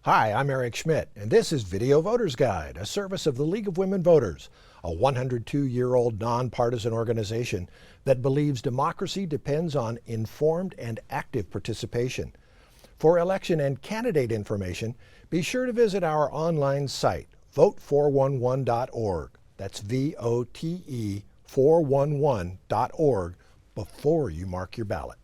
Hi, I'm Eric Schmidt, and this is Video Voters Guide, a service of the League of Women Voters, a 102-year-old nonpartisan organization that believes democracy depends on informed and active participation. For election and candidate information, be sure to visit our online site, vote411.org. That's VOTE 411.org before you mark your ballot.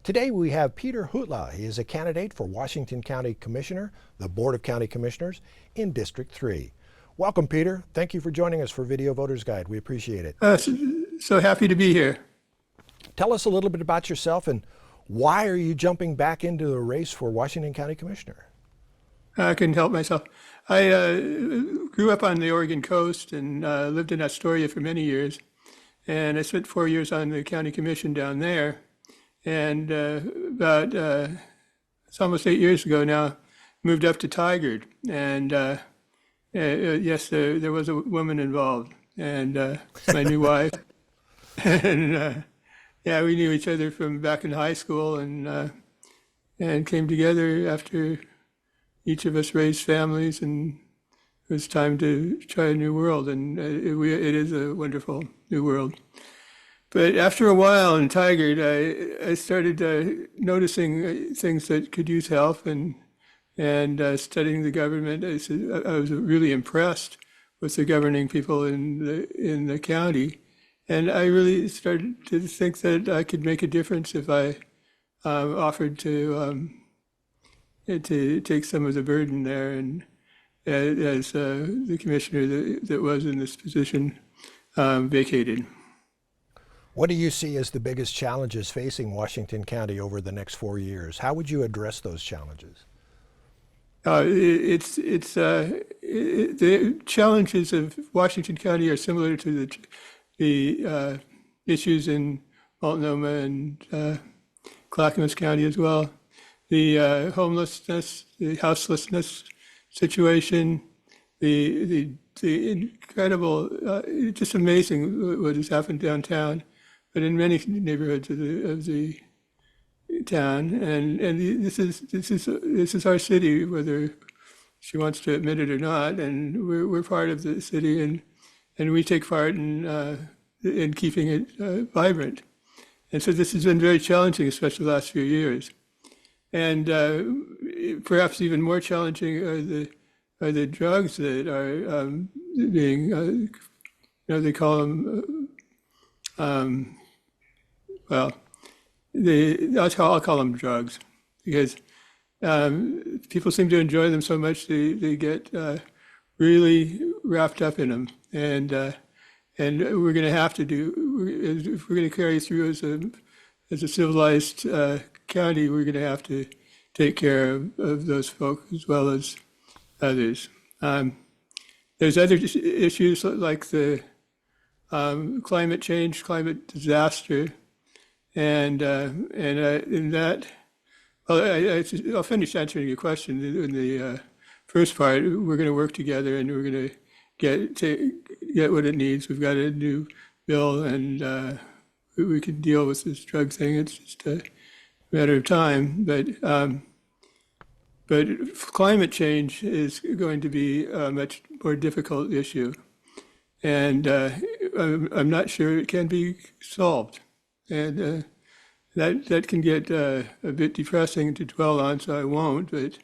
Today we have Peter Huhtala. He is a candidate for Washington County Commissioner, the Board of County Commissioners in District 3. Welcome, Peter. Thank you for joining us for Video Voters Guide. We appreciate it. So happy to be here. Tell us a little bit about yourself and why are you jumping back into the race for Washington County Commissioner? I couldn't help myself. I grew up on the Oregon coast and lived in Astoria for many years. And I spent 4 years on the county commission down there. And it's almost 8 years ago now, moved up to Tigard. And yes, there was a woman involved, and my new wife. And yeah, we knew each other from back in high school, and came together after each of us raised families, and it was time to try a new world. And it is a wonderful new world. But after a while in Tigard, I started noticing things that could use help, and studying the government. I was really impressed with the governing people in the county, and I really started to think that I could make a difference if I offered to take some of the burden there, and as the commissioner that was in this position vacated. What do you see as the biggest challenges facing Washington County over the next 4 years? How would you address those challenges? The challenges of Washington County are similar to the issues in Multnomah and Clackamas County as well. The homelessness, the houselessness situation, the incredible, just amazing what has happened downtown, but in many neighborhoods of the town, and this is our city, whether she wants to admit it or not, and we're part of the city, and we take part in keeping it vibrant. And so this has been very challenging, especially the last few years. And perhaps even more challenging are the drugs that are being, they call them, I'll call them drugs, because people seem to enjoy them so much they get really wrapped up in them, and we're going to have to if we're going to carry through as a civilized county, we're going to have to take care of those folk as well as others. There's other issues like the climate change, climate disaster. And in that, well, I'll finish answering your question. In the first part, we're going to work together, and we're going to get what it needs. We've got a new bill, and we can deal with this drug thing. It's just a matter of time. But climate change is going to be a much more difficult issue, and I'm not sure it can be solved. And that can get a bit depressing to dwell on, so I won't. But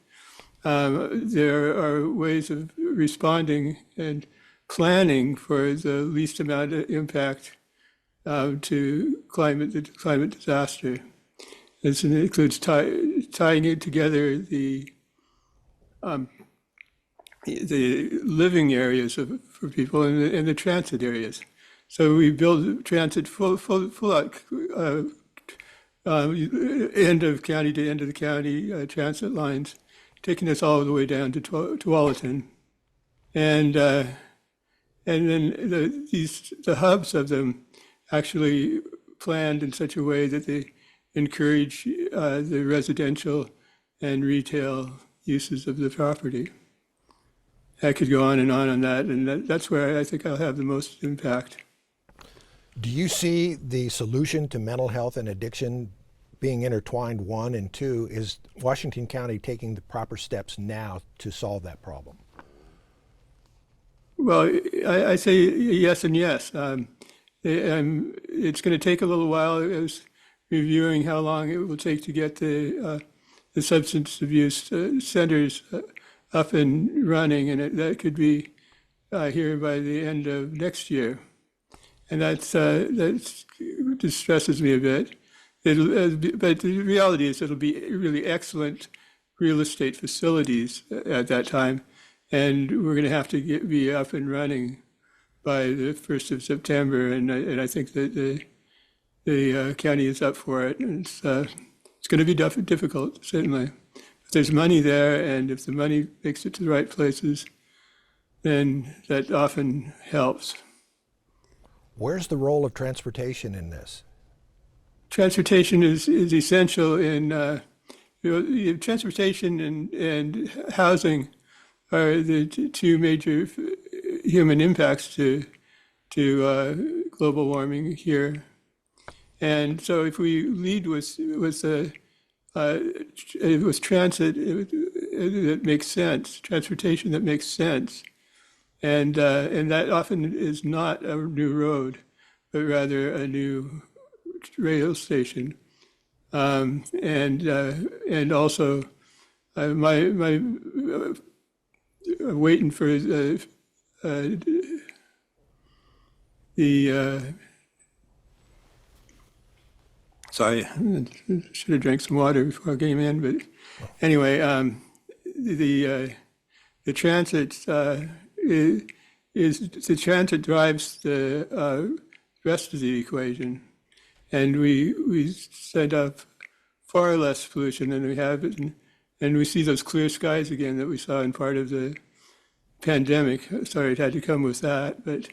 there are ways of responding and planning for the least amount of impact to the climate disaster. This includes tying it together the living areas for people and the transit areas. So we build transit full out, end of county to end of the county transit lines, taking us all the way down to Tualatin, and then the hubs of them actually planned in such a way that they encourage the residential and retail uses of the property. I could go on and that, and that's where I think I'll have the most impact. Do you see the solution to mental health and addiction being intertwined, one, and two, is Washington County taking the proper steps now to solve that problem? Well, I say yes and yes. It's going to take a little while. I was reviewing how long it will take to get the substance abuse centers up and running, and that could be here by the end of next year. And that distresses me a bit. But the reality is it'll be really excellent real estate facilities at that time, and we're going to have to be up and running by the 1st of September, and I think that the county is up for it. And it's going to be difficult, certainly. But there's money there, and if the money makes it to the right places, then that often helps. Where's the role of transportation in this? Transportation is essential in transportation and housing are the two major human impacts to global warming here. And so if we lead with transit that makes sense, transportation that makes sense, and that often is not a new road, but rather a new rail station, and also my waiting for the sorry, I should have drank some water before I came in, but anyway, the transit is the transit drives the rest of the equation. And we send up far less pollution than we have, and we see those clear skies again that we saw in part of the pandemic. Sorry, it had to come with that, but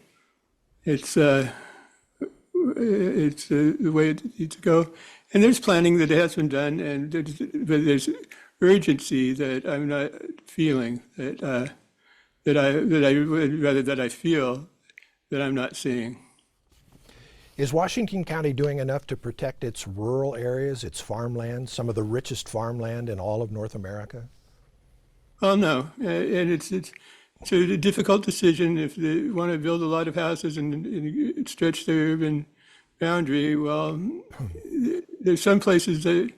it's the way it needs to go. And there's planning that has been done, but there's urgency that I'm not feeling that I feel that I'm not seeing. Is Washington County doing enough to protect its rural areas, its farmland, some of the richest farmland in all of North America? Oh, no. And it's a difficult decision if they want to build a lot of houses and stretch their urban boundary. Well, there's some places that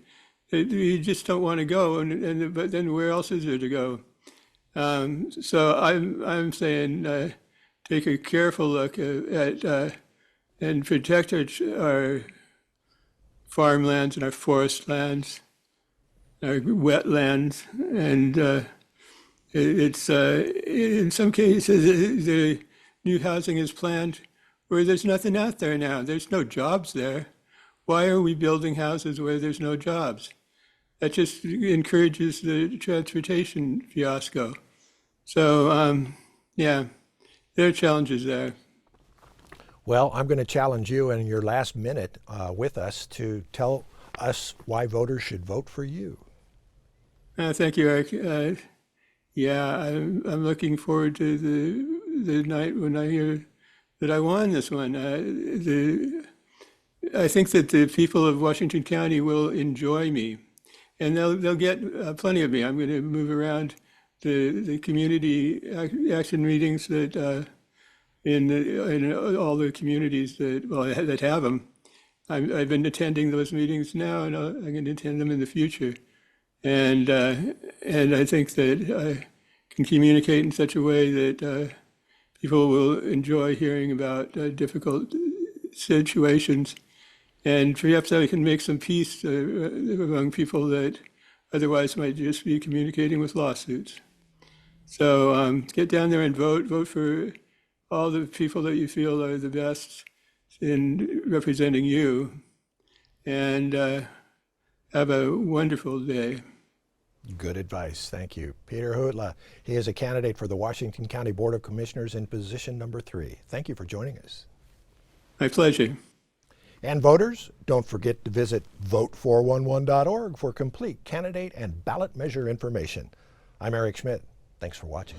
you just don't want to go, but then where else is there to go? So I'm saying take a careful look at and protect our farmlands and our forest lands, our wetlands, and it's in some cases the new housing is planned where there's nothing out there now. There's no jobs there. Why are we building houses where there's no jobs? That just encourages the transportation fiasco. So yeah, there are challenges there. Well, I'm going to challenge you in your last minute with us to tell us why voters should vote for you. Thank you, Eric. Yeah, I'm looking forward to the night when I hear that I won this one. I think that the people of Washington County will enjoy me, and they'll get plenty of me. I'm going to move around the community action meetings that. In all the communities that have them. I've been attending those meetings now, and I'm going to attend them in the future. And I think that I can communicate in such a way that people will enjoy hearing about difficult situations. And perhaps I can make some peace among people that otherwise might just be communicating with lawsuits. So get down there and vote for all the people that you feel are the best in representing you, and have a wonderful day. Good advice. Thank you. Peter Huhtala. He is a candidate for the Washington County Board of Commissioners in position number 3. Thank you for joining us. My pleasure. And voters, don't forget to visit vote411.org for complete candidate and ballot measure information. I'm Eric Schmidt. Thanks for watching.